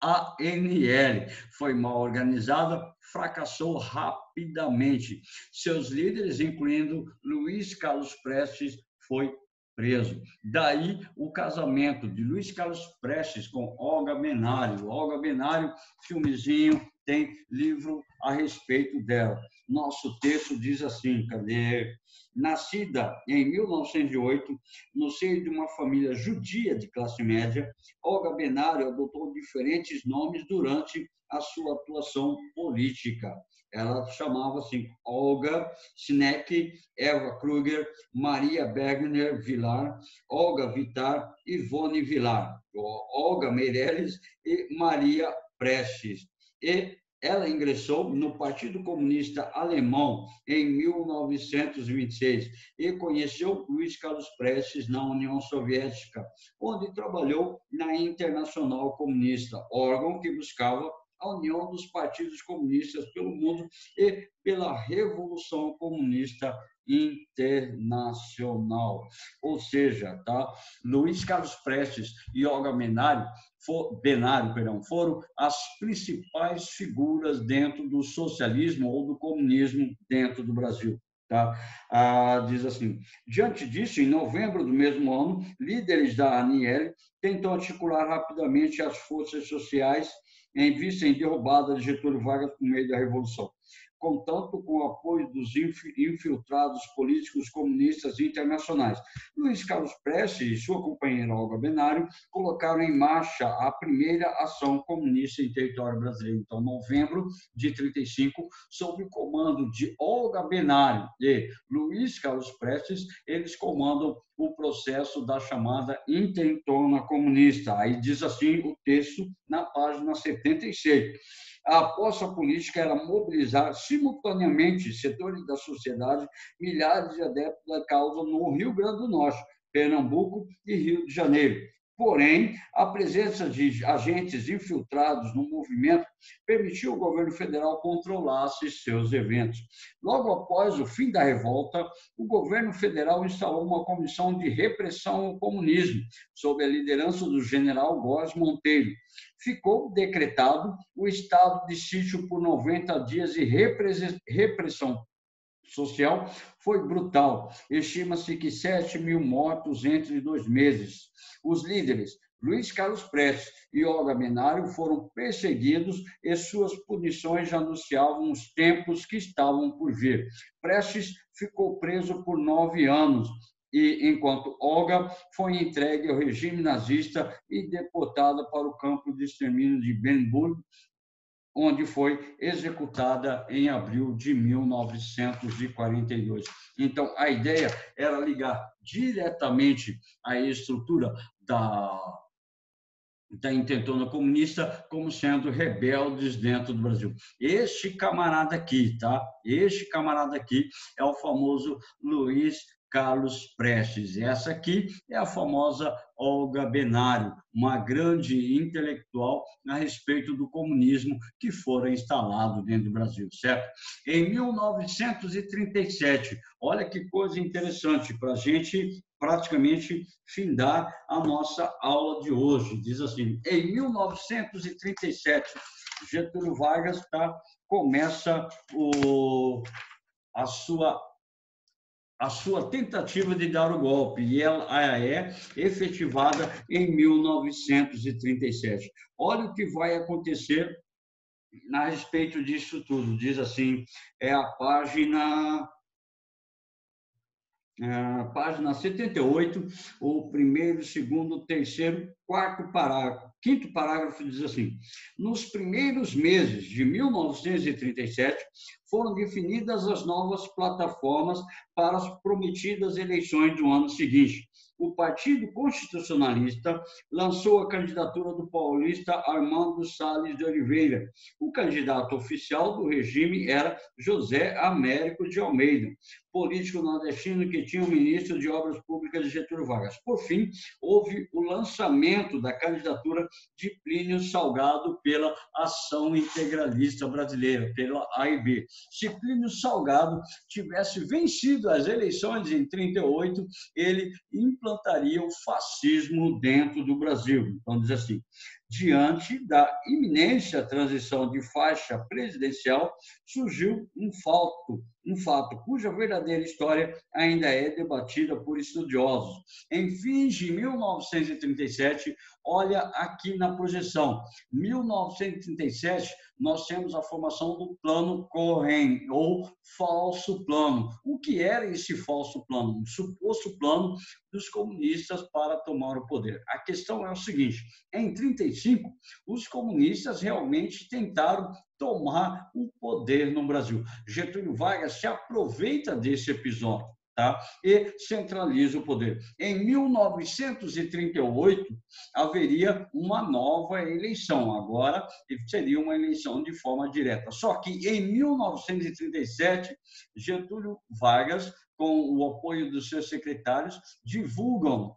ANL foi mal organizada, fracassou rapidamente. Seus líderes, incluindo Luiz Carlos Prestes, foi preso. Daí o casamento de Luiz Carlos Prestes com Olga Benário. Olga Benário, filmezinho, tem livro a respeito dela. Nosso texto diz assim, cadê? Nascida em 1908, no seio de uma família judia de classe média, Olga Benário adotou diferentes nomes durante a sua atuação política. Ela chamava assim Olga Sinek, Eva Kruger, Maria Bergner Vilar, Olga Vitar, Ivone Vilar, Olga Meirelles e Maria Prestes. E ela ingressou no Partido Comunista Alemão em 1926 e conheceu Luiz Carlos Prestes na União Soviética, onde trabalhou na Internacional Comunista, órgão que buscava a união dos partidos comunistas pelo mundo e pela Revolução Comunista Internacional. Ou seja, tá? Luiz Carlos Prestes e Olga Benário foram as principais figuras dentro do socialismo ou do comunismo dentro do Brasil. Tá? Diz assim, diante disso, em novembro do mesmo ano, líderes da ANL tentam articular rapidamente as forças sociais em vista em derrubada de Getúlio Vargas por meio da Revolução. contanto com o apoio dos infiltrados políticos comunistas internacionais. Luiz Carlos Prestes e sua companheira Olga Benário colocaram em marcha a primeira ação comunista em território brasileiro. Então, novembro de 35, sob o comando de Olga Benário e Luiz Carlos Prestes, eles comandam o processo da chamada Intentona Comunista. Aí diz assim o texto na página 76. A aposta política era mobilizar simultaneamente setores da sociedade, milhares de adeptos da causa no Rio Grande do Norte, Pernambuco e Rio de Janeiro. Porém, a presença de agentes infiltrados no movimento permitiu ao governo federal controlasse seus eventos. Logo após o fim da revolta, o governo federal instalou uma comissão de repressão ao comunismo, sob a liderança do general Góes Monteiro. Ficou decretado o estado de sítio por 90 dias e repressão social foi brutal. Estima-se que 7.000 mortos entre 2 meses. Os líderes, Luiz Carlos Prestes e Olga Benário, foram perseguidos e suas punições já anunciavam os tempos que estavam por vir. Prestes ficou preso por 9 anos, e enquanto Olga foi entregue ao regime nazista e deportada para o campo de extermínio de Bernburg, onde foi executada em abril de 1942. Então, a ideia era ligar diretamente a estrutura da Intentona Comunista como sendo rebeldes dentro do Brasil. Este camarada aqui, tá? Este camarada aqui é o famoso Luiz Carlos Prestes. Essa aqui é a famosa Olga Benário, uma grande intelectual a respeito do comunismo que fora instalado dentro do Brasil, certo? Em 1937, olha que coisa interessante para a gente praticamente findar a nossa aula de hoje. Diz assim, em 1937, Getúlio Vargas começa a sua tentativa de dar o golpe, e ela é efetivada em 1937. Olha o que vai acontecer a respeito disso tudo. Diz assim, é a página 78, o primeiro, segundo, terceiro, quarto parágrafo. Quinto parágrafo diz assim, nos primeiros meses de 1937, foram definidas as novas plataformas para as prometidas eleições do ano seguinte. O Partido Constitucionalista lançou a candidatura do paulista Armando Salles de Oliveira. O candidato oficial do regime era José Américo de Almeida, político nordestino que tinha o ministro de Obras Públicas de Getúlio Vargas. Por fim, houve o lançamento da candidatura de Plínio Salgado pela Ação Integralista Brasileira, pela AIB. Se Plínio Salgado tivesse vencido as eleições em 38, ele implantaria o fascismo dentro do Brasil. Então, diz assim, diante da iminência transição de faixa presidencial, surgiu um fato cuja verdadeira história ainda é debatida por estudiosos. Em fins de 1937, olha aqui na projeção, 1937, nós temos a formação do Plano Cohen, ou falso plano. O que era esse falso plano? Um suposto plano dos comunistas para tomar o poder. A questão é o seguinte, em 35, os comunistas realmente tentaram tomar o poder no Brasil. Getúlio Vargas se aproveita desse episódio, tá? E centraliza o poder. Em 1938, haveria uma nova eleição. Agora, seria uma eleição de forma direta. Só que, em 1937, Getúlio Vargas, com o apoio dos seus secretários, divulgam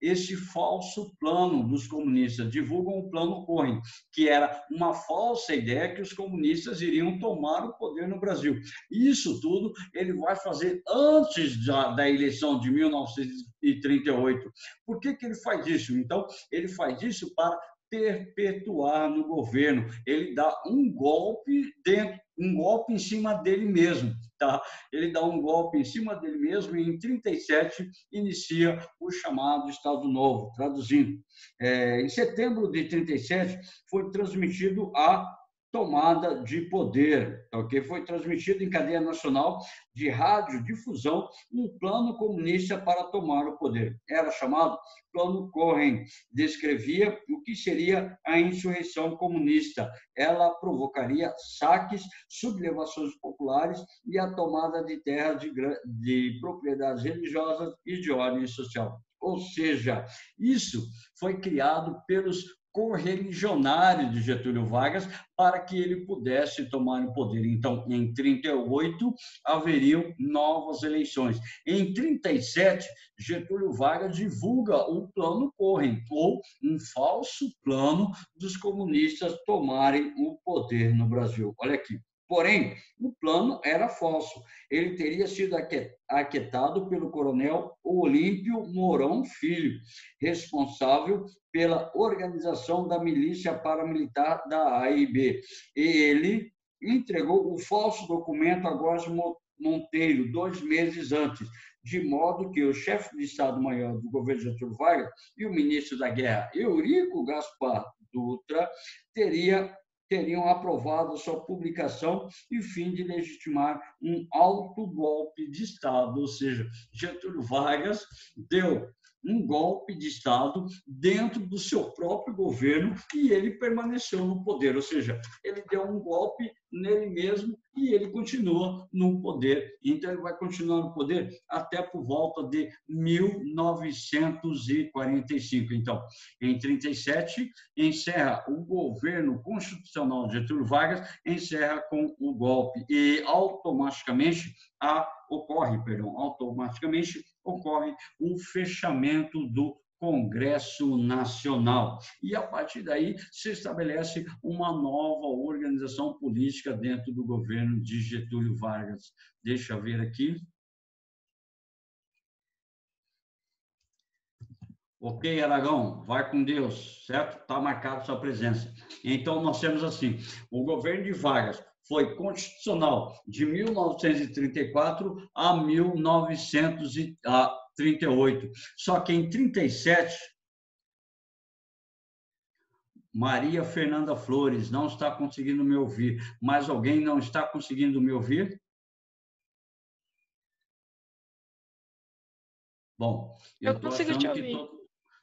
esse falso plano dos comunistas, divulgam o Plano Cohen, que era uma falsa ideia que os comunistas iriam tomar o poder no Brasil. Isso tudo ele vai fazer antes da eleição de 1938. Por que ele faz isso? Então, ele faz isso para perpetuar no governo. Ele dá um golpe em cima dele mesmo, tá? Ele dá um golpe em cima dele mesmo e em 37 inicia o chamado Estado Novo, traduzindo. Em setembro de 37 foi transmitido a tomada de poder, ok? Foi transmitido em cadeia nacional de radiodifusão um plano comunista para tomar o poder. Era chamado Plano Cohen. Descrevia o que seria a insurreição comunista. Ela provocaria saques, sublevações populares e a tomada de terras de propriedades religiosas e de ordem social. Ou seja, isso foi criado pelos correligionários de Getúlio Vargas para que ele pudesse tomar o poder. Então, em 38, haveriam novas eleições. Em 37, Getúlio Vargas divulga o Plano Cohen, ou um falso plano dos comunistas tomarem o poder no Brasil. Olha aqui. Porém, o plano era falso. Ele teria sido arquitetado pelo coronel Olímpio Mourão Filho, responsável pela organização da milícia paramilitar da AIB. E ele entregou o falso documento a Góes Monteiro 2 meses antes, de modo que o chefe de Estado-Maior do governo Getúlio Vargas e o ministro da Guerra, Eurico Gaspar Dutra, teriam aprovado sua publicação e fim de legitimar um autogolpe de Estado, ou seja, Getúlio Vargas deu um golpe de Estado dentro do seu próprio governo e ele permaneceu no poder, ou seja, ele deu um golpe nele mesmo e ele continua no poder. Então, ele vai continuar no poder até por volta de 1945. Então, em 37, encerra o governo constitucional de Getúlio Vargas, encerra com o golpe e automaticamente ocorre o fechamento do Congresso Nacional. E, a partir daí, se estabelece uma nova organização política dentro do governo de Getúlio Vargas. Deixa eu ver aqui. Ok, Aragão, vai com Deus, certo? Está marcado sua presença. Então, nós temos assim, o governo de Vargas foi constitucional de 1934 a 1938. Só que em 37, Maria Fernanda Flores não está conseguindo me ouvir. Mais alguém não está conseguindo me ouvir? Bom, eu estou achando que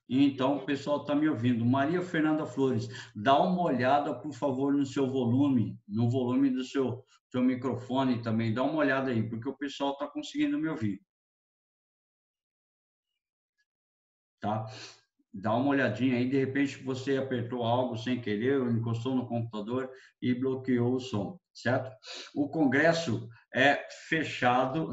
Então, o pessoal está me ouvindo. Maria Fernanda Flores, dá uma olhada, por favor, no seu volume, no volume do seu microfone também. Dá uma olhada aí, porque o pessoal está conseguindo me ouvir. Tá? Dá uma olhadinha aí, de repente você apertou algo sem querer, ou encostou no computador e bloqueou o som, certo? O Congresso é fechado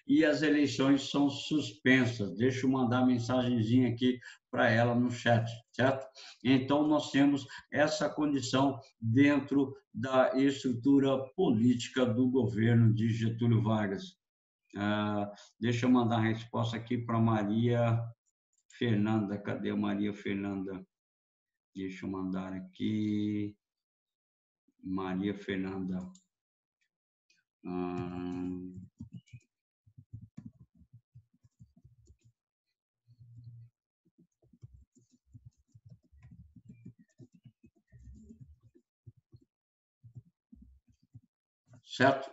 e as eleições são suspensas. Deixa eu mandar mensagenzinha aqui para ela no chat, certo? Então, nós temos essa condição dentro da estrutura política do governo de Getúlio Vargas. Deixa eu mandar a resposta aqui para Maria Fernanda. Cadê a Maria Fernanda? Deixa eu mandar aqui. Maria Fernanda. Certo?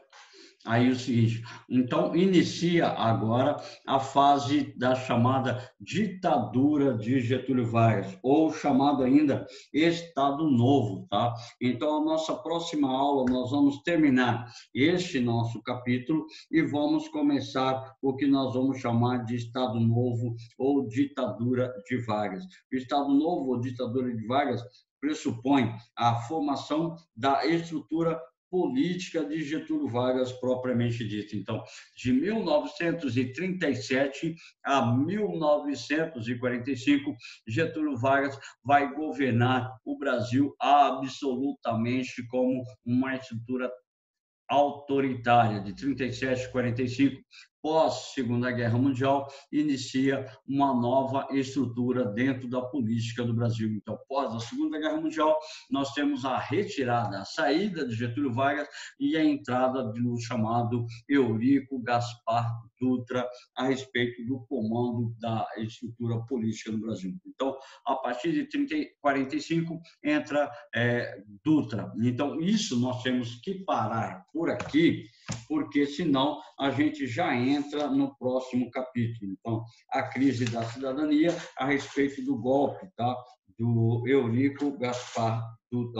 Aí o seguinte, então inicia agora a fase da chamada ditadura de Getúlio Vargas, ou chamado ainda Estado Novo, tá? Então, a nossa próxima aula, nós vamos terminar este nosso capítulo e vamos começar o que nós vamos chamar de Estado Novo ou ditadura de Vargas. O Estado Novo ou ditadura de Vargas pressupõe a formação da estrutura política de Getúlio Vargas propriamente dita. Então, de 1937 a 1945, Getúlio Vargas vai governar o Brasil absolutamente como uma estrutura autoritária, de 37 a 45, pós-Segunda Guerra Mundial, inicia uma nova estrutura dentro da política do Brasil. Então, pós a Segunda Guerra Mundial, nós temos a retirada, a saída de Getúlio Vargas e a entrada do chamado Eurico Gaspar Dutra a respeito do comando da estrutura política no Brasil. Então, a partir de 45, entra Dutra. Então, isso nós temos que parar por aqui, porque senão a gente já entra no próximo capítulo. Então, a crise da cidadania a respeito do golpe, tá? Do Eurico Gaspar do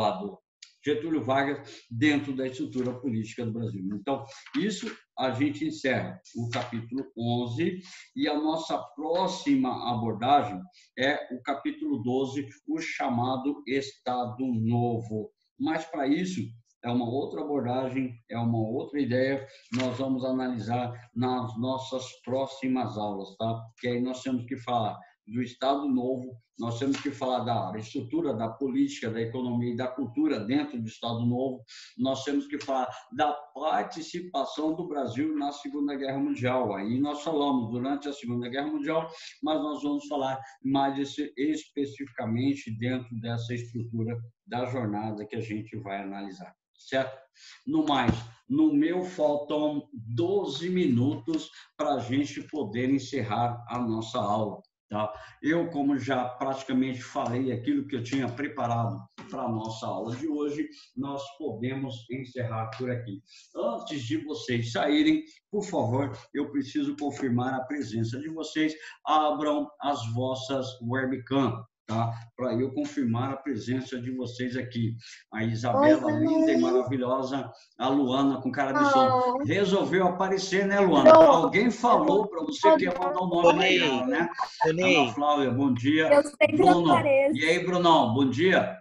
Getúlio Vargas dentro da estrutura política do Brasil. Então, isso a gente encerra o capítulo 11 e a nossa próxima abordagem é o capítulo 12, o chamado Estado Novo. Mas, para isso, é uma outra abordagem, é uma outra ideia, nós vamos analisar nas nossas próximas aulas, tá? Que aí nós temos que falar do Estado Novo, nós temos que falar da estrutura da política, da economia e da cultura dentro do Estado Novo, nós temos que falar da participação do Brasil na Segunda Guerra Mundial. Aí nós falamos durante a Segunda Guerra Mundial, mas nós vamos falar mais especificamente dentro dessa estrutura da jornada que a gente vai analisar, certo? No mais, no meu faltam 12 minutos para a gente poder encerrar a nossa aula. Tá? Eu, como já praticamente falei aquilo que eu tinha preparado para a nossa aula de hoje, nós podemos encerrar por aqui. Antes de vocês saírem, por favor, eu preciso confirmar a presença de vocês. Abram as vossas webcam, tá? Para eu confirmar a presença de vocês aqui. A Isabela, linda e maravilhosa, a Luana, com cara de sono. Resolveu aparecer, né, Luana? Alguém falou para você que ia mandar o nome aí, né? Ana Flávia, bom dia. Eu sempre Bruno. apareço. E aí, Brunão, bom dia.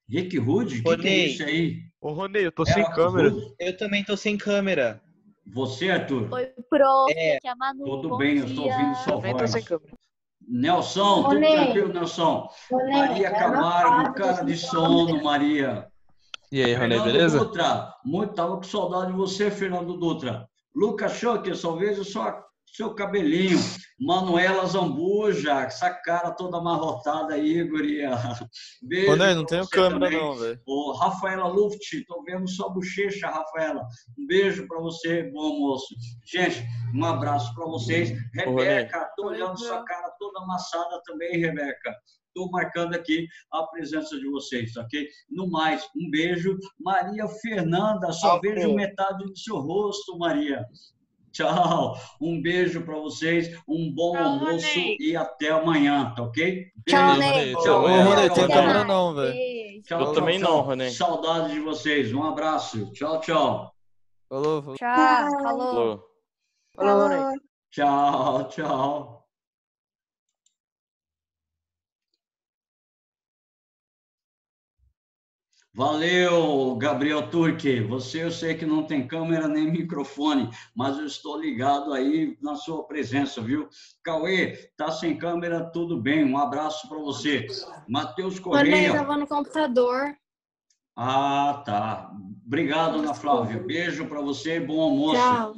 Rick Rude, o que é isso aí? Ô, Ronei, eu tô sem câmera. Eu também tô sem câmera. Você, Arthur? Oi, prof, que a Manu. Tudo bem, eu estou ouvindo sua Também tô voz. sem câmera. Nelson, tudo tranquilo, Nelson? Maria Camargo, cara de sono, Maria. E aí, Ronei, Fernando beleza? Dutra, tava com saudade de você, Fernando Dutra. Lucas Schocker, só vejo seu cabelinho. Manuela Zambuja, essa cara toda amarrotada aí, guria. Beijo. Ronei, não tenho câmera também. não, velho. Ô, Rafaela Luft, tô vendo sua bochecha, Rafaela. Um beijo para você, bom almoço. Gente, um abraço para vocês. Rebeca, tô olhando sua cara toda amassada também, Rebeca. Estou marcando aqui a presença de vocês, ok? No mais, um beijo. Maria Fernanda, só vejo metade do seu rosto, Maria. Tchau. Um beijo para vocês, um bom almoço e até amanhã, tá ok? Tchau, Ronei. Tchau, Ô, Ronei, tchau, tenho tchau. câmera não, velho. Tchau, Eu tchau, também tchau. não, Ronei. Saudade de vocês. Um abraço. Tchau, tchau. Falou. Tchau, falou. Falou, Ronei. Tchau, tchau. Valeu, Gabriel Turque. Você, eu sei que não tem câmera nem microfone, mas eu estou ligado aí na sua presença, viu? Cauê, tá sem câmera, tudo bem. Um abraço para você. Matheus Ronei, Correia. tava no computador. Ah, tá. Obrigado, Ana Flávia. Beijo para você e bom almoço. Tchau.